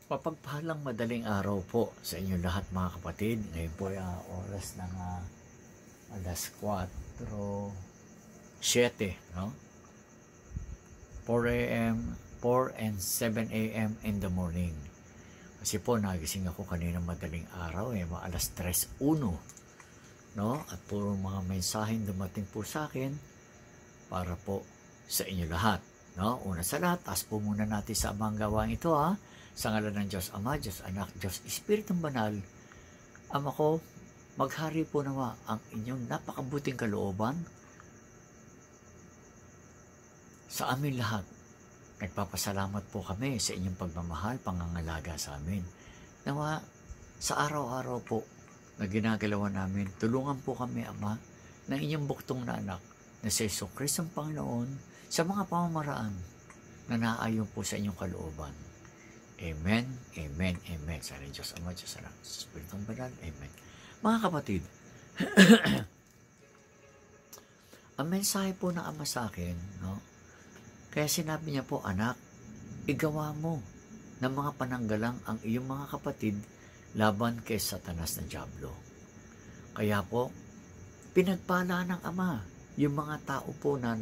Mapagpahalang madaling araw po sa inyo lahat mga kapatid. Ngayon po ay oras ng alas 4:07, no? 4 a.m., 4 and 7 a.m. in the morning. Kasi po nagising ako kanina madaling araw, alas 3:01, no? At puro mga mensaheng dumating po sa akin para po sa inyo lahat, no? Una sa lahat, taas po muna natin sa amang gawain ito, sa ngalan ng Diyos Ama, Diyos Anak, Diyos Espiritong Banal. Ama ko, maghari po nawa ang inyong napakabuting kalooban sa amin lahat. Nagpapasalamat po kami sa inyong pagmamahal, pangangalaga sa amin. Nawa, sa araw-araw po na ginagalawan namin, tulungan po kami, Ama, ng inyong buktong na anak na si Jesucristo ang Panginoon sa mga pamamaraan na naayon po sa inyong kalooban. Amen, amen, amen. Sa Diyos Ama, Diyos Anak, sa Espiritong Banal, amen. Mga kapatid, ang mensahe po ng Ama sa akin, no? Kaya sinabi niya po, anak, igawa mo ng mga pananggalang ang iyong mga kapatid laban kay Satanas ng Diablo. Kaya po, pinagpala ng Ama yung mga tao po na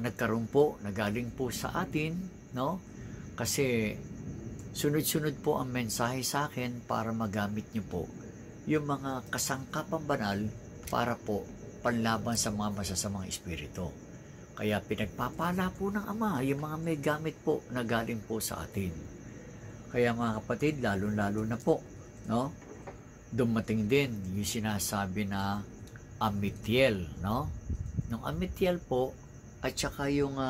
nagkaroon po, na galing po sa atin, no? Kasi sunod-sunod po ang mensahe sa akin para magamit niyo po yung mga kasangkapang banal para po panlaban sa mga masasamang espiritu. Kaya pinagpapala po ng Ama yung mga may gamit po na galing po sa atin. Kaya mga kapatid, lalo-lalo na po, no? Dumating din yung sinasabi na Amitiel, no? Nung Amitiel po, at saka yung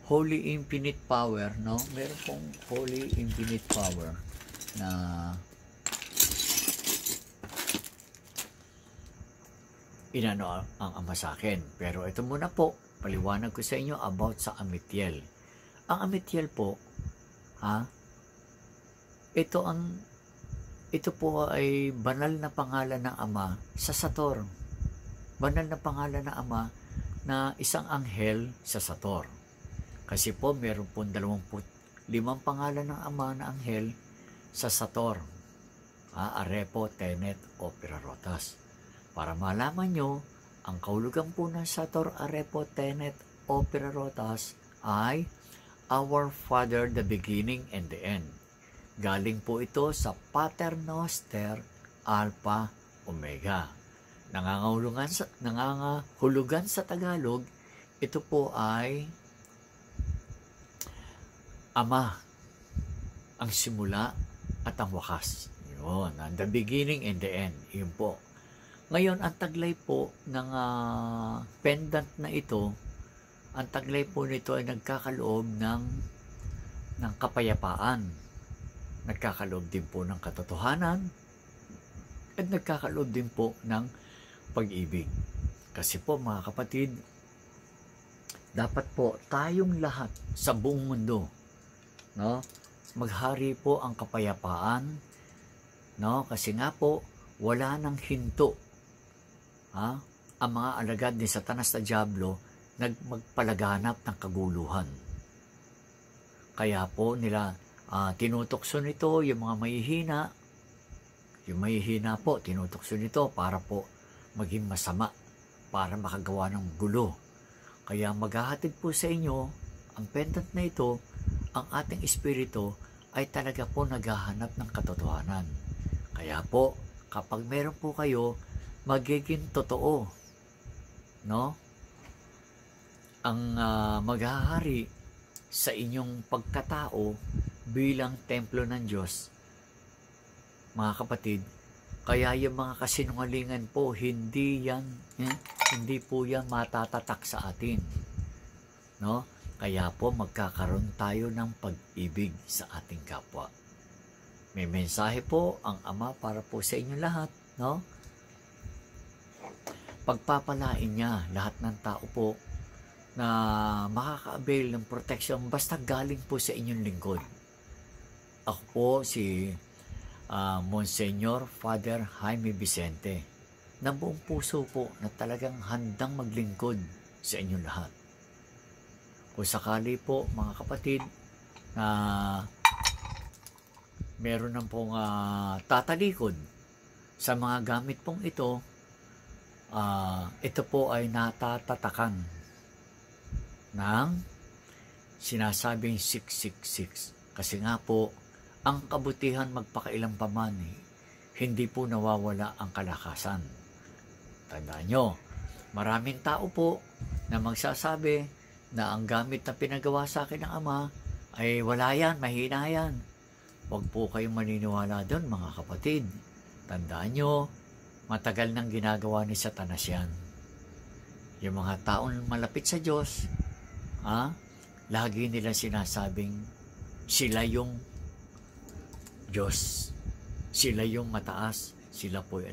Holy Infinite Power, no? Meron pong Holy Infinite Power na inano ang Ama sa akin. Pero ito muna po, paliwanag ko sa inyo about sa Amitiel. Ang Amitiel po, ito po ay banal na pangalan ng Ama sa Sator. Banal na pangalan ng Ama na isang anghel sa Sator. Kasi po meron po 25 pangalan ng Ama na anghel sa Sator. Arepo, Tenet, Opera, Rotas. Para malaman nyo, ang kahulugan po ng Sator, Arepo, Tenet, Opera, Rotas ay Our Father, the beginning and the end. Galing po ito sa Pater Noster, Alpha, Omega. Nangangahulugan sa Tagalog, ito po ay Ama, ang simula at ang wakas. Yun, the beginning and the end. Yun po. Ngayon, ang taglay po ng pendant na ito, ang taglay po nito ay nagkakaloob ng kapayapaan. Nagkakaloob din po ng katotohanan at nagkakaloob din po ng pag-ibig. Kasi po mga kapatid, dapat po tayong lahat sa buong mundo, no, maghari po ang kapayapaan, no, kasi nga po wala nang hinto ang mga alagad ni Satanas na Diablo magpalaganap ng kaguluhan. Kaya po nila tinutokso nito yung mga mahihina po, tinutokso nito para po maging masama, para makagawa ng gulo. Kaya maghahatid po sa inyo ang pendant na ito, ang ating espiritu ay talaga po naghahanap ng katotohanan. Kaya po, kapag meron po kayo, magiging totoo, no? Ang maghahari sa inyong pagkatao bilang templo ng Diyos, mga kapatid. Kaya yung mga kasinungalingan po, hindi po yan matatatak sa atin, no? Kaya po magkakaroon tayo ng pag-ibig sa ating kapwa. May mensahe po ang Ama para po sa inyo lahat, no? Pagpapalain niya lahat ng tao po na makaka-avail ng protection basta galing po sa inyong lingkod. Ako po si Monsignor Father Jaime Vicente, na buong puso po na talagang handang maglingkod sa inyong lahat. Kung sakali po mga kapatid na meron ng pong tatalikod sa mga gamit pong ito po ay natatatakan ng sinasabing 666. Kasi nga po, ang kabutihan magpakailang paman, hindi po nawawala ang kalakasan. Tandaan nyo, maraming tao po na magsasabi na ang gamit na pinagawa sa akin ng Ama ay wala yan, mahina yan. Huwag po kayong maniniwala doon mga kapatid. Tandaan nyo, matagal nang ginagawa ni Satanas yan. Yung mga taong malapit sa Diyos, lagi nila sinasabing sila yung Diyos. Sila yung mataas. Sila po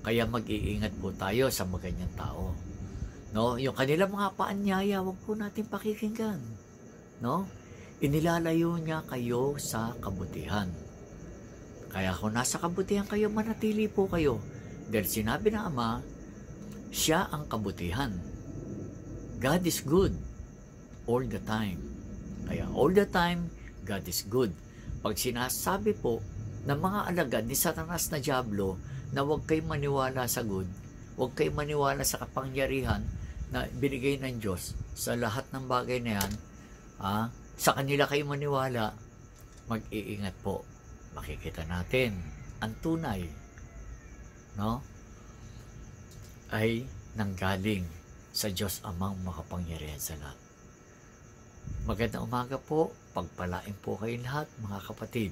Kaya mag-iingat po tayo sa mga ganyang tao. No? Yung kanilang mga paanyaya, huwag po natin pakikinggan. No? Inilalayo niya kayo sa kabutihan. Kaya kung nasa kabutihan kayo, manatili po kayo. Dahil sinabi ng Ama, siya ang kabutihan. God is good all the time. Kaya all the time, God is good. Pag sinasabi po ng mga alagad ni Satanas na Diablo na huwag kayong maniwala sa good, huwag kayong maniwala sa kapangyarihan na binigay ng Diyos sa lahat ng bagay na yan, sa kanila kayo maniwala, mag-iingat po. Makikita natin ang tunay, no, ay nanggaling sa Diyos Amang makapangyarihan sa lahat. Magandang umaga po, pagpalain po kayo lahat mga kapatid.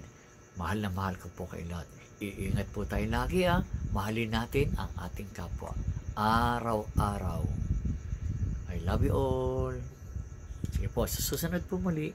Mahal na mahal ko po kayo lahat. Iingat po tayo lagi mahalin natin ang ating kapwa araw-araw. I love you all. Sige po, sa susunod po muli.